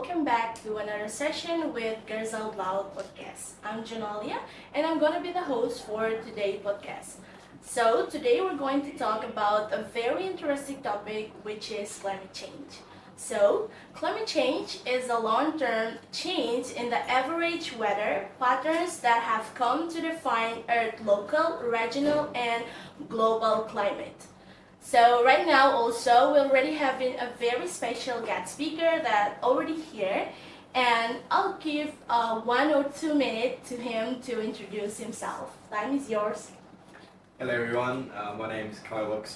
welcome back to another session with Girls Out Loud podcast. I'm Janalia and I'm gonna be the host for today's podcast. So today we're going to talk about a very interesting topic, which is climate change. So climate change is a long-term change in the average weather patterns that have come to define Earth's local, regional, and global climate. So right now also we're already having a very special guest speaker that already here, and I'll give 1 or 2 minutes to him to introduce himself. Time is yours. Hello everyone, my name is Olok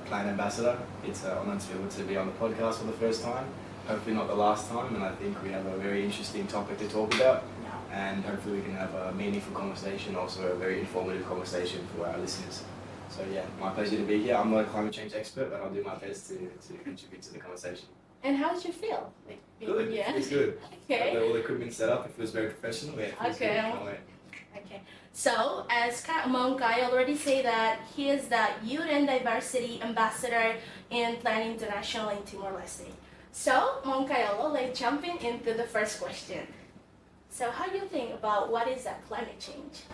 Client Ambassador. It's an honor to be able to be on the podcast for the first time, hopefully not the last time, and I think we have a very interesting topic to talk about, and hopefully we can have a meaningful conversation, also a very informative conversation for our listeners. So yeah, my pleasure to be here. I'm not a climate change expert, but I'll do my best to contribute to the conversation. And how did you feel? Good, Yeah. it's good. Okay. Got all the equipment set up, it feels very professional. Yeah, it feels Okay. good. Can't wait. Okay. So, as Mom Kai already say that he is the Youth and Diversity Ambassador in Plan International in Timor-Leste. So, Mom Kaiolo, let's jump into the first question. So, how do you think about what is that climate change?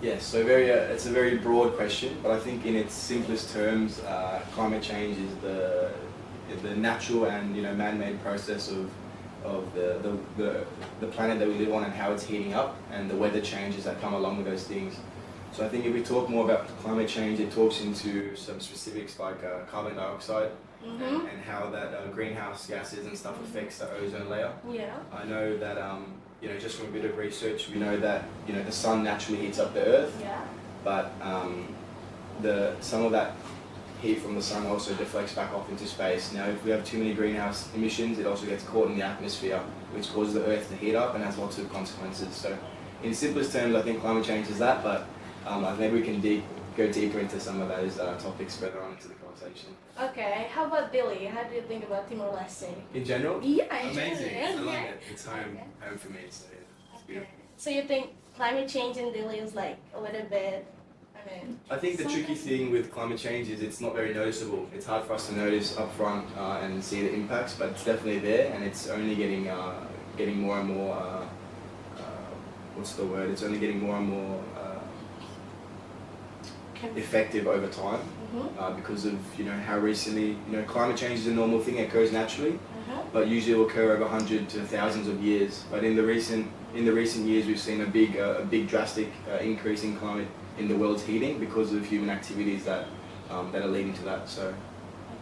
Yes, so it's a very broad question, but I think in its simplest terms, climate change is the natural and man-made process of the planet that we live on and how it's heating up and the weather changes that come along with those things. So I think if we talk more about climate change, it talks into some specifics like carbon dioxide and how that greenhouse gases and stuff affects the ozone layer. Yeah. I know that just from a bit of research, we know that the sun naturally heats up the earth, Yeah. but some of that heat from the sun also deflects back off into space. Now, if we have too many greenhouse emissions, it also gets caught in the atmosphere, which causes the earth to heat up and has lots of consequences. So, in simplest terms, I think climate change is that, but maybe we can go deeper into some of those topics further on into the conversation. Okay. How about Billy? How do you think about Timor-Leste? In general? Yeah. Amazing. I love Yeah. it. It's home for me, so yeah, it's beautiful. So you think climate change in Delhi is like a little bit, I think the tricky thing with climate change is it's not very noticeable. It's hard for us to notice up front and see the impacts, but it's definitely there, and it's only getting more and more. What's the word? It's only getting more and more effective over time because of how recently climate change is a normal thing. It occurs naturally, but usually will occur over hundreds to thousands of years. But in the recent years, we've seen a big drastic increase in climate in the world's heating because of human activities that are leading to that. So,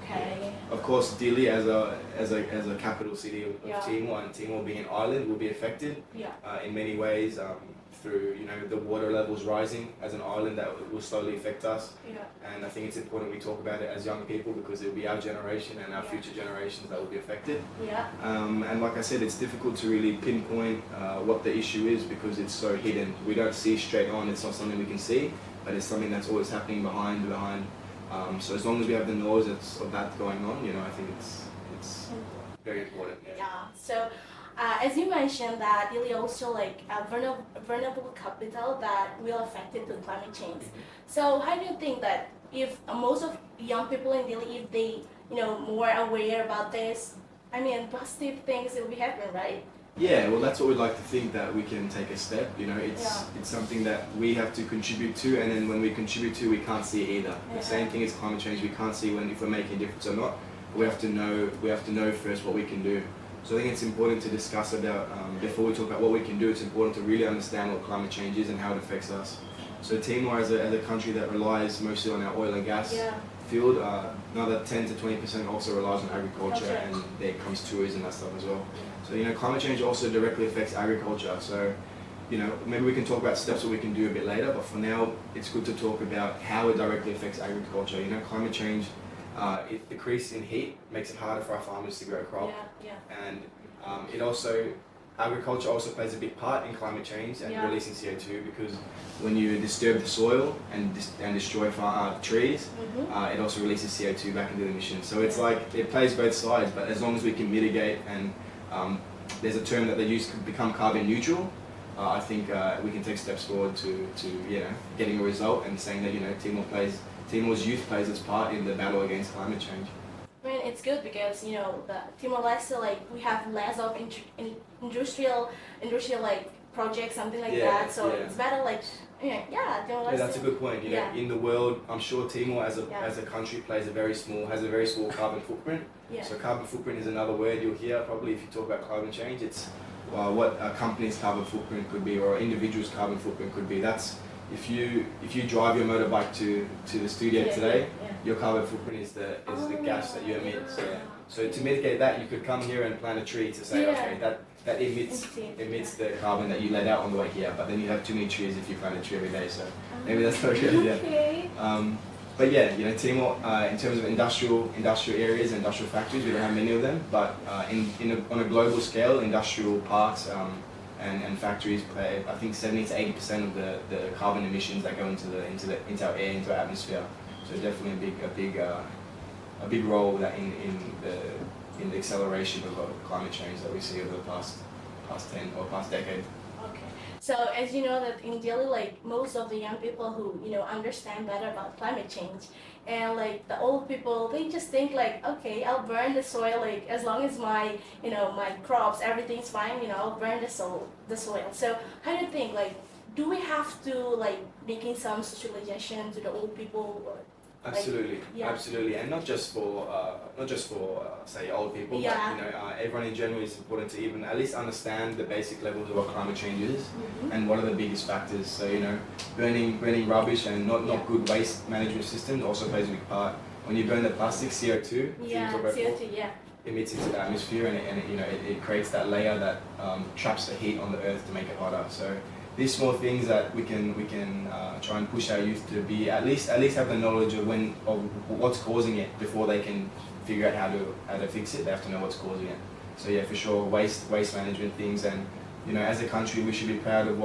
okay. of course, Dili as a capital city of Timor, and Timor being an island, will be affected in many ways through the water levels rising as an island. That will slowly affect us. And I think it's important we talk about it as young people because it will be our generation and our future generations that will be affected. And like I said, it's difficult to really pinpoint what the issue is because it's so hidden. We don't see straight on. It's not something we can see, but it's something that's always happening behind. So as long as we have the knowledge of that going on, I think it's very important. So, as you mentioned that Delhi also like a vulnerable capital that will affect it to climate change. So how do you think that if most of young people in Delhi, if they more aware about this, positive things will be happening, right? Yeah, well, that's what we'd like to think, that we can take a step. It's something that we have to contribute to, and then when we contribute to, we can't see it either. The same thing as climate change. We can't see if we're making a difference or not. But we have to know first what we can do. So I think it's important to discuss about before we talk about what we can do. It's important to really understand what climate change is and how it affects us. So Timor, as a country that relies mostly on our oil and gas field, another 10 to 20% also relies on agriculture, and there comes tourism and that stuff as well. So climate change also directly affects agriculture. So maybe we can talk about steps that we can do a bit later, but for now it's good to talk about how it directly affects agriculture. Climate change, it decrease in heat makes it harder for our farmers to grow crop, and agriculture also plays a big part in climate change and releasing CO2, because when you disturb the soil and destroy trees, it also releases CO2 back into the emissions. So it's like it plays both sides, but as long as we can mitigate and there's a term that they use, become carbon neutral, I think we can take steps forward to getting a result and saying that Timor's youth plays its part in the battle against climate change. it's good because the Timor-Leste, like we have less of industrial like projects, something like Yeah, that. So yeah. it's better like Timor-Leste. Yeah, that's a good point. You know, Yeah. in the world, I'm sure Timor Yeah. as a country has a very small carbon footprint. Yeah. So carbon footprint is another word you'll hear probably if you talk about climate change. It's what a company's carbon footprint could be, or an individual's carbon footprint could be. That's if you drive your motorbike to the studio today, your carbon footprint is the gas that you emit. So to mitigate that, you could come here and plant a tree to say, okay, that emits the carbon that you let out on the way here, but then you have too many trees if you plant a tree every day. So maybe that's not a good idea. Okay. But yeah, Timor, in terms of industrial areas, industrial factories, we don't have many of them. But on a global scale, industrial parks and factories play, I think, 70 to 80% of the carbon emissions that go into our air, into our atmosphere. So definitely a big role that in the acceleration of climate change that we see over the past 10 or past decade. Okay. So as you know that in Delhi, like most of the young people who understand better about climate change, and like the old people, they just think like, okay, I'll burn the soil, like as long as my my crops, everything's fine, I'll burn the soil. So how do you think, like, do we have to like making some socialization to the old people? Or, absolutely, yeah. absolutely, and not just for say old people, Yeah. but everyone in general is important to even at least understand the basic levels of what climate change is and what are the biggest factors. So burning rubbish and not good waste management systems also plays a big part. When you burn the plastic, CO2, CO2, emits into the atmosphere, and it creates that layer that traps the heat on the earth to make it hotter. So these small things that we can try and push our youth to be at least have the knowledge of what's causing it before they can figure out how to fix it. They have to know what's causing it. So yeah, for sure, waste management things, and as a country we should be proud of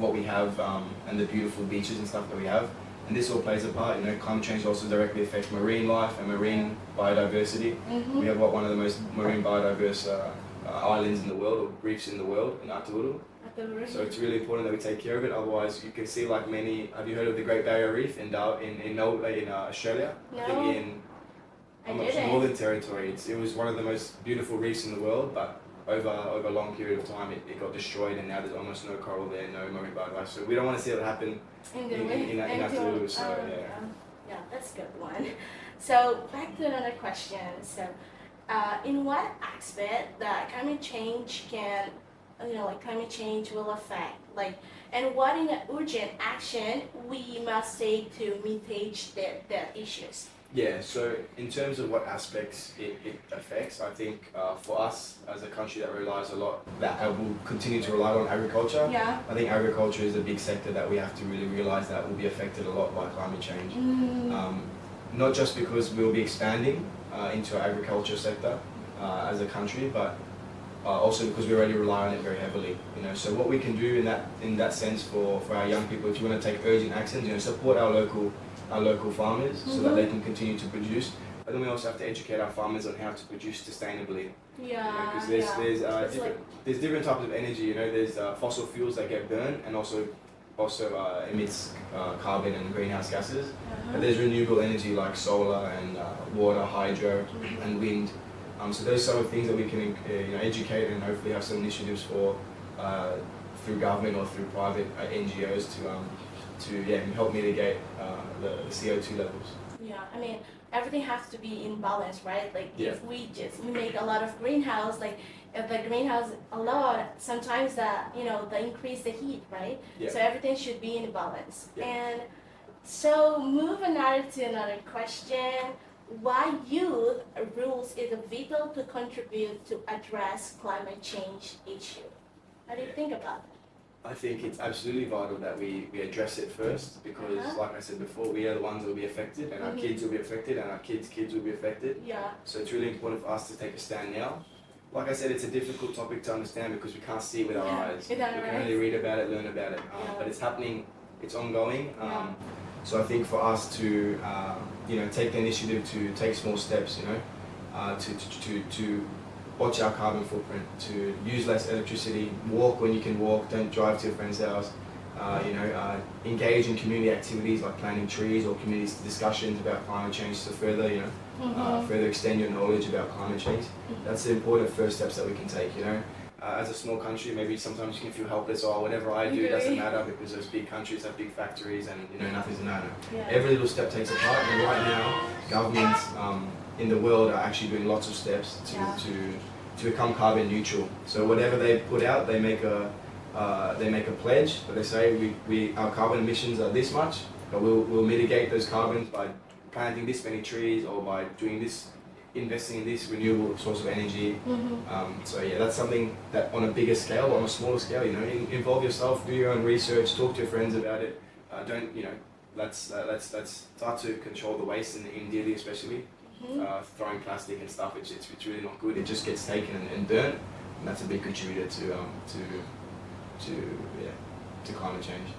what we have and the beautiful beaches and stuff that we have. And this all plays a part. Climate change also directly affects marine life and marine biodiversity. We have one of the most marine biodiverse islands in the world, or reefs in the world, in Atawuru. So it's really important that we take care of it. Otherwise, you can see like many. Have you heard of the Great Barrier Reef in Australia? No. I think in Northern Territory. It was one of the most beautiful reefs in the world, but over a long period of time, it got destroyed, and now there's almost no coral there, no marine biodiversity. So we don't want to see it happen in Atawuru. So yeah, that's a good one. So back to another question. So, in what aspect that climate change can climate change will affect, and what in urgent action we must take to mitigate their issues? Yeah, so in terms of what aspects it affects, I think for us as a country that relies a lot, that will continue to rely on agriculture. Yeah. I think agriculture is a big sector that we have to really realise that will be affected a lot by climate change. Not just because we'll be expanding into our agriculture sector as a country, but also because we already rely on it very heavily. So what we can do in that sense for our young people, if you want to take urgent actions, support our local farmers so that they can continue to produce. But then we also have to educate our farmers on how to produce sustainably. Yeah. Because there's different types of energy. There's fossil fuels that get burned and also emits carbon and greenhouse gases. But there's renewable energy like solar and water, hydro, and wind. So those are some of the things that we can educate and hopefully have some initiatives for through government or through private NGOs to help mitigate the CO2 levels. Yeah, I mean everything has to be in balance, right? Like if we make a lot of greenhouse, like if the greenhouse a lot, sometimes they increase the heat, right? Yeah. So everything should be in balance. Yeah. And so moving on to another question. Why youth rules is vital to contribute to address climate change issue? How do you think about that? I think it's absolutely vital that we address it first because, like I said before, we are the ones that will be affected, and our kids will be affected, and our kids' kids will be affected. Yeah. So it's really important for us to take a stand now. Like I said, it's a difficult topic to understand because we can't see it with our eyes. We can only read about it, learn about it, but it's happening, it's ongoing. So I think for us to take the initiative to take small steps, to watch our carbon footprint, to use less electricity, walk when you can walk, don't drive to your friend's house, engage in community activities like planting trees or community discussions about climate change to further, further extend your knowledge about climate change. That's the important first steps that we can take, as a small country, maybe sometimes you can feel helpless, or whatever I do doesn't matter because those big countries have big factories and nothing's a matter. Yeah. Every little step takes a part, and right now governments in the world are actually doing lots of steps to become carbon neutral. So whatever they put out, they make a pledge, but they say our carbon emissions are this much, but we'll mitigate those carbons by planting this many trees or by doing this, investing in this renewable source of energy. So yeah, that's something that on a bigger scale, on a smaller scale, involve yourself, do your own research, talk to your friends about it. Let's start to control the waste in Delhi especially. Throwing plastic and stuff, it's really not good. It just gets taken and burnt, and that's a big contributor to climate change.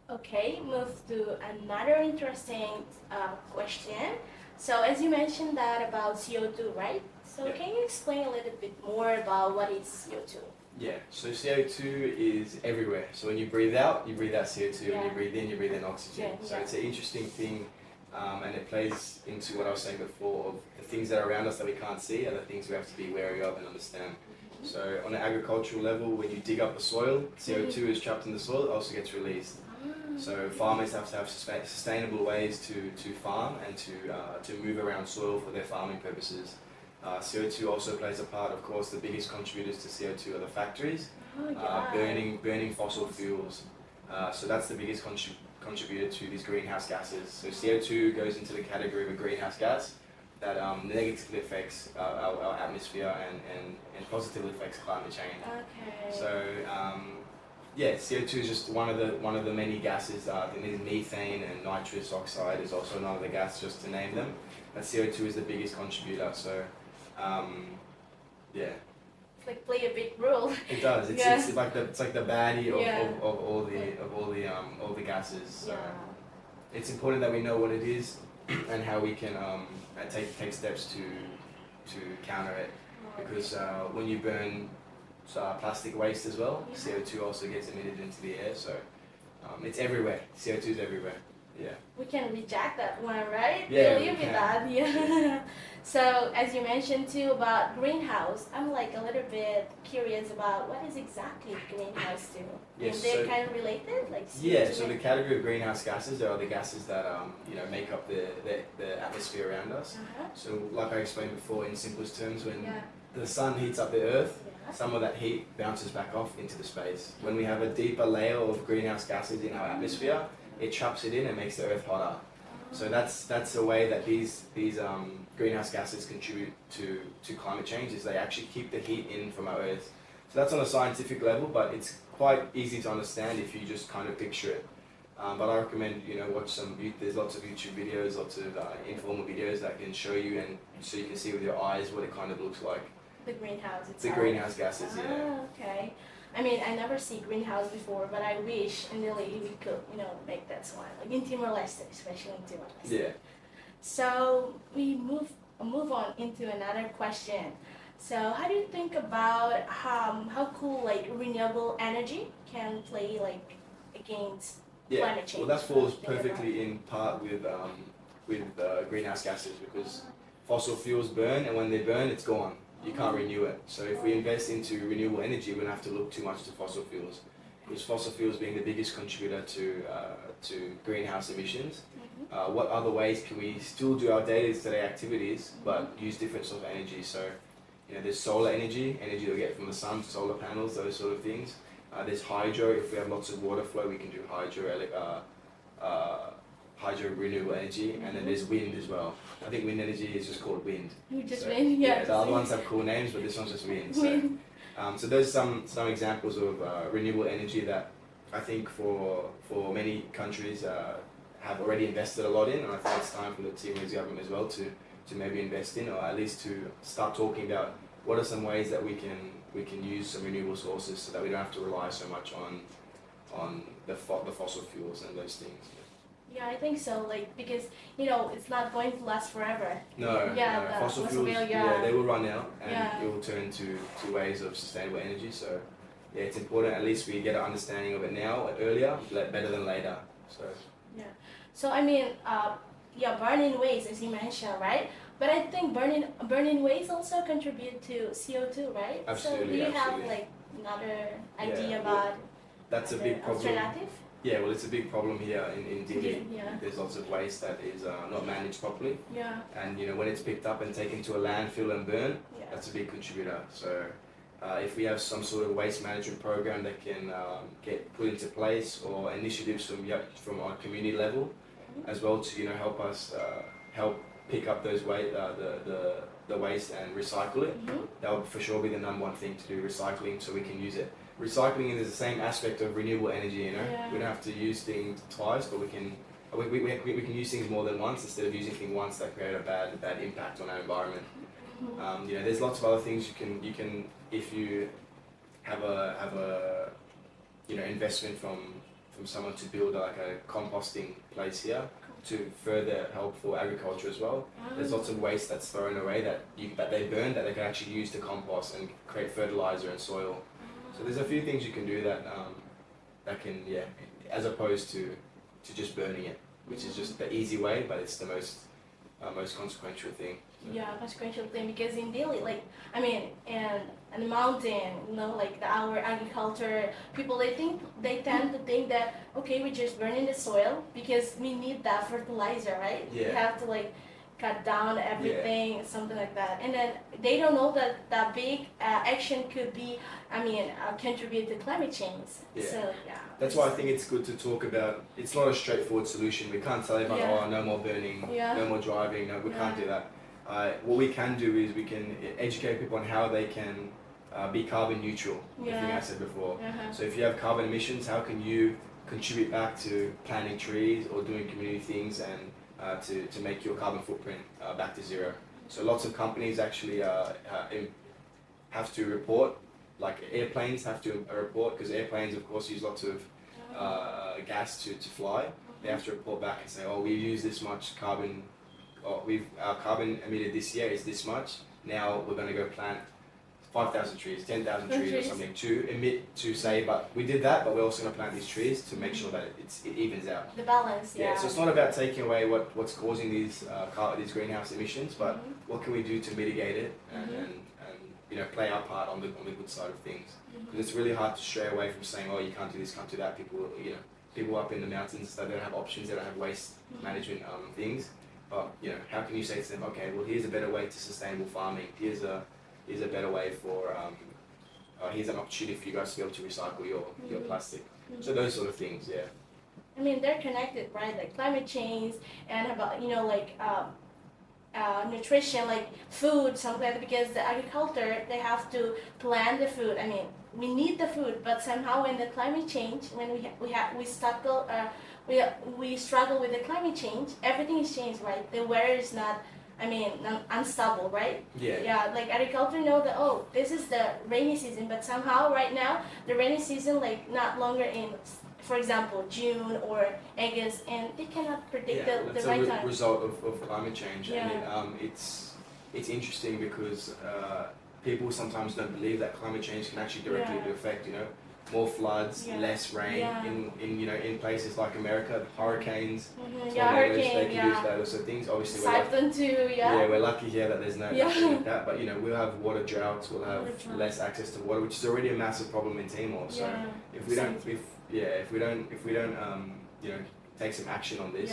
Okay, move to another interesting question. So as you mentioned that about CO2, right? So can you explain a little bit more about what is CO2? Yeah, so CO2 is everywhere. So when you breathe out CO2. When you breathe in, you breathe in oxygen. So it's an interesting thing, and it plays into what I was saying before of the things that are around us that we can't see are the things we have to be wary of and understand. So on an agricultural level, when you dig up the soil, CO2 is trapped in the soil, it also gets released. So farmers have to have sustainable ways to farm and to move around soil for their farming purposes. CO2 also plays a part, of course. The biggest contributors to CO2 are the factories, burning fossil fuels. So that's the biggest contributor to these greenhouse gases. So CO2 goes into the category of a greenhouse gas that negatively affects our atmosphere and positively affects climate change. Okay. So CO2 is just one of the many gases. There's methane and nitrous oxide is also another gas, just to name them. But CO2 is the biggest contributor. So It's like play a big role. it does. It's like the baddie of all the gases. So it's important that we know what it is and how we can take steps to counter it. Because when you burn plastic waste as well, CO2 also gets emitted into the air. So it's everywhere. CO2 is everywhere. Yeah. We can reject that one, right? Yeah, We live with that. Yeah. So as you mentioned too about greenhouse, I'm like a little bit curious about what is exactly greenhouse do? Yes, they're kind of related, like so the category of greenhouse gases are the gases that make up the atmosphere around us. So like I explained before, in simplest terms, when the sun heats up the earth, some of that heat bounces back off into the space. When we have a deeper layer of greenhouse gases in our atmosphere, it traps it in and makes the earth hotter. So that's the way that these greenhouse gases contribute to climate change, is they actually keep the heat in from our earth. So that's on a scientific level, but it's quite easy to understand if you just kind of picture it. But I recommend watch there's lots of YouTube videos, lots of informal videos that can show you, and so you can see with your eyes what it kind of looks like. The greenhouse itself. The greenhouse gases, Okay. I mean, I never see greenhouse before, but I wish in Delhi we could, make that one. Like in Timor-Leste, especially in Timor-Leste. Yeah. So we move on into another question. So how do you think about how cool like renewable energy can play like against climate change? Well, that falls perfectly in part with greenhouse gases, because fossil fuels burn, and when they burn, it's gone. You can't renew it. So if we invest into renewable energy, we don't have to look too much to fossil fuels, because fossil fuels being the biggest contributor to greenhouse emissions. What other ways can we still do our day-to-day activities but use different sorts of energy? So there's solar energy that we get from the sun, solar panels, those sort of things. There's hydro. If we have lots of water flow, we can do hydro renewable energy, and then there's wind as well. I think wind energy is just called wind. Wind, the other ones have cool names, but this one's just wind. So those are some examples of renewable energy that I think for many countries have already invested a lot in, and I think it's time for the Timorese government as well to maybe invest in, or at least to start talking about what are some ways that we can use some renewable sources so that we don't have to rely so much on the fossil fuels and those things. Yeah, I think so. Like because it's not going to last forever. No, fossil fuels. They will run out, and Yeah. it will turn to ways of sustainable energy. So, yeah, it's important. At least we get an understanding of it now, earlier, better than later. So. Yeah. So I mean, yeah, burning waste as you mentioned, right? But I think burning waste also contribute to CO2, right? Absolutely. So do you have Absolutely. like another idea Yeah, about that's a big problem. alternative? Yeah, well, it's a big problem here in Timor. Yeah. There's lots of waste that is not managed properly, Yeah. and when it's picked up and taken to a landfill and burned, Yeah. that's a big contributor. So if we have some sort of waste management program that can get put into place, or initiatives from our community level, as well to help us help pick up those the waste and recycle it, that would for sure be the number one thing to do, recycling, so we can use it. Recycling is the same aspect of renewable energy, Yeah. We don't have to use things twice, but we can use things more than once, instead of using things once that create a bad impact on our environment. There's lots of other things you can if you have a investment from someone to build like a composting place here to further help for agriculture as well. There's lots of waste that's thrown away that they burn, that they can actually use to compost and create fertilizer and soil. So there's a few things you can do that can, as opposed to just burning it, which is just the easy way, but it's the most consequential thing. Yeah, consequential thing, because in Delhi, like I mean, in the mountain, like our agriculture people, they tend to think that okay, we're just burning the soil because we need that fertilizer, right? Yeah. We have to like cut down everything, something like that, and then they don't know that big action could be, contribute to climate change. Yeah. So yeah. That's why I think it's good to talk about. It's not a straightforward solution. We can't tell everyone, Yeah. oh, no more burning, Yeah. no more driving. No, we can't do that. What we can do is we can educate people on how they can be carbon neutral. I think I said before. So if you have carbon emissions, how can you contribute back to planting trees or doing community things and to make your carbon footprint back to zero? So lots of companies actually have to report, like airplanes have to report, because airplanes of course use lots of gas to fly. They have to report back and say, oh, we use this much carbon. Our carbon emitted this year is this much. Now we're going to go plant 5,000 trees, 10,000 trees or something to say, but we did that, but we're also going to plant these trees to make sure that it evens out. The balance, yeah. So it's not about taking away what's causing these greenhouse emissions, but what can we do to mitigate it and play our part on the good side of things. Because it's really hard to stray away from saying, oh, you can't do this, can't do that. People up in the mountains, they don't have options, they don't have waste management things. But how can you say to them, okay, well, here's a better way to sustainable farming. Here's a better way for here's an opportunity for you guys to be able to recycle your plastic. So those sort of things, yeah. I mean, they're connected, right? Like climate change and about nutrition, like food, something like that. Because the agriculture, they have to plant the food. I mean, we need the food, but somehow when the climate change, when we struggle with the climate change, everything is changed, right? The weather is not, unstable, right? Yeah. Yeah, like agriculture know that, oh, this is the rainy season, but somehow right now, the rainy season, like not longer in, for example, June or August, and they cannot predict the right time. That's a result of climate change. Yeah. And it's interesting because people sometimes don't believe that climate change can actually directly affect, more floods, less rain in places like America, hurricanes, tornadoes, they can do those sort of things. Obviously, Cyclone too, yeah. We're lucky here that there's nothing like that, but we'll have water droughts, we'll have less access to water, which is already a massive problem in Timor. So if we don't take some action on this,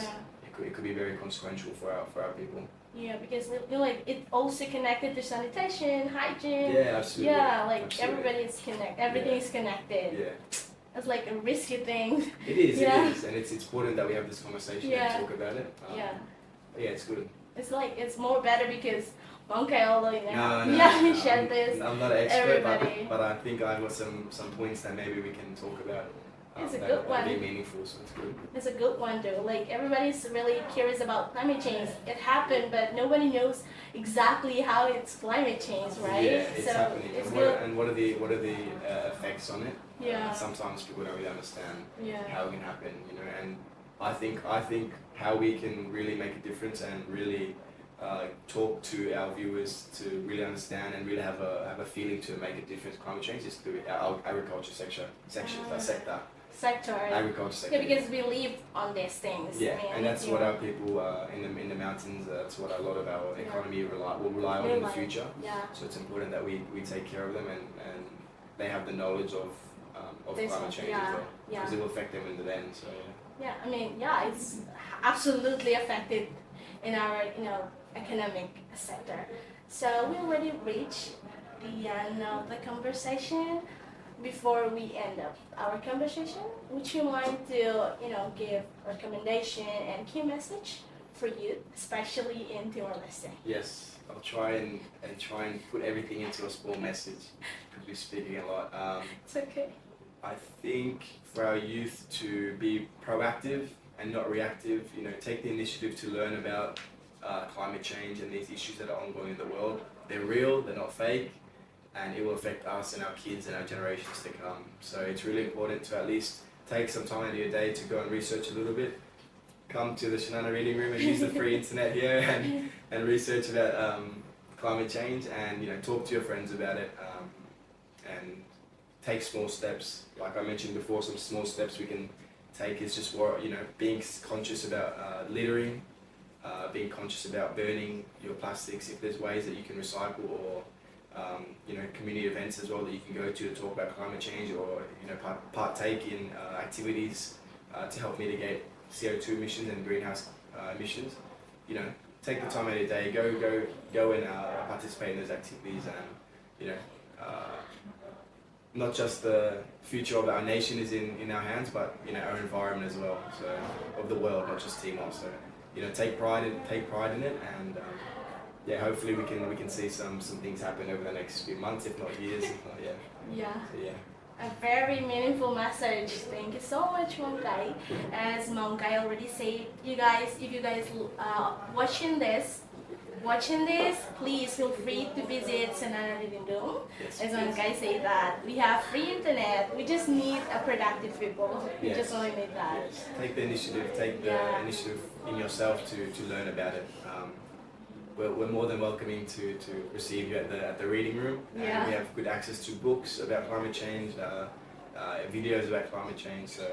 it could be very consequential for our people. Yeah, because like it also connected to sanitation, hygiene. Yeah, absolutely. Yeah, like absolutely. everybody is connected. Everything is connected. Yeah. It's like a risky thing. It is. Yeah. It is, and it's important that we have this conversation and talk about it. Yeah. It's good. It's more better because Monkaolo, No, share this. I'm not an expert, Everybody. but I think I've got some points that maybe we can talk about. It's a that good would be one. meaningful, so it's good. It's a good one though. Like everybody's really curious about climate change. It happened, but nobody knows exactly how it's climate change, right? Yeah, it's happening. It's And good. what are the effects on it? Yeah. Sometimes people don't really understand Yeah. how it can happen, and I think how we can really make a difference and really talk to our viewers to really understand and really have a feeling to make a difference in climate change is through our agriculture sector. Agriculture sector. Yeah, because we live on these things. Yeah, and that's what our people in the mountains. That's what a lot of our economy will rely on in the future. Yeah. So it's important that we take care of them and they have the knowledge of climate change as well, because it will affect them in the end. So yeah, I mean, yeah, it's absolutely affected in our economic sector. So we already reached the end of the conversation. Before we end up our conversation, would you mind to give recommendation and key message for youth, especially in Timor-Leste? yes, I'll try and put everything into a small message because we're speaking a lot. It's okay. I think for our youth to be proactive and not reactive, take the initiative to learn about climate change and these issues that are ongoing in the world. They're real, they're not fake, and it will affect us and our kids and our generations to come. So it's really important to at least take some time out of your day to go and research a little bit. Come to the Shanana Reading Room and use the free internet here and research about climate change and talk to your friends about it and take small steps. Like I mentioned before, some small steps we can take is just being conscious about littering, being conscious about burning your plastics if there's ways that you can recycle, or community events as well that you can go to talk about climate change, or partake in activities to help mitigate CO2 emissions and greenhouse emissions. Take the time out of your day, go and participate in those activities, and not just the future of our nation is in our hands, but our environment as well. So of the world, not just Timor. So take pride in it, and hopefully we can see some things happen over the next few months, if not years. If not, Yeah. So, yeah. A very meaningful message. Thank you so much, Mongkai. As Mongkai already said, if you guys watching this, please feel free to visit Shanana Reading Room. Yes, as Mongkai said that we have free internet. We just need a productive people. We Yes. just only need that. Yes. Take the initiative. Take the initiative in yourself to learn about it. We're more than welcoming to receive you at the reading room, and we have good access to books about climate change, videos about climate change. So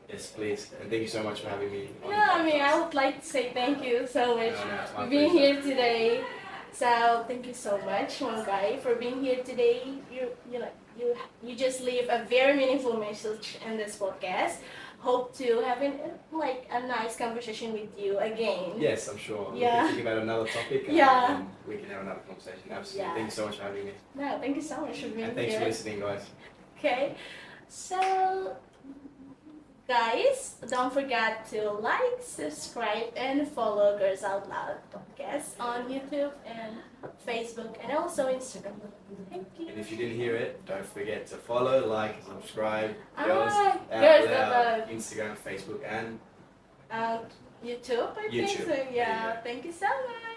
yes, please, and thank you so much for having me. I would like to say thank you so much it's my for being pleasure. here today. So thank you so much, Mongkai, for being here today. You just leave a very meaningful message in this podcast. Hope to have a nice conversation with you again. Yes, I'm sure. We Yeah. can think about another topic, and we can have another conversation. Absolutely. Yeah. Thank you so much for having me. No, thank you so much for being And thanks here. for listening, guys. Okay, so guys, don't forget to like, subscribe, and follow Girls Out Loud podcast on YouTube and Facebook and also Instagram. Thank you. And if you didn't hear it, don't forget to follow, like, subscribe. Girls Girls Out Out Loud, Loud. Instagram, Facebook, and YouTube, I think YouTube. so. There you Yeah, go. thank you so much.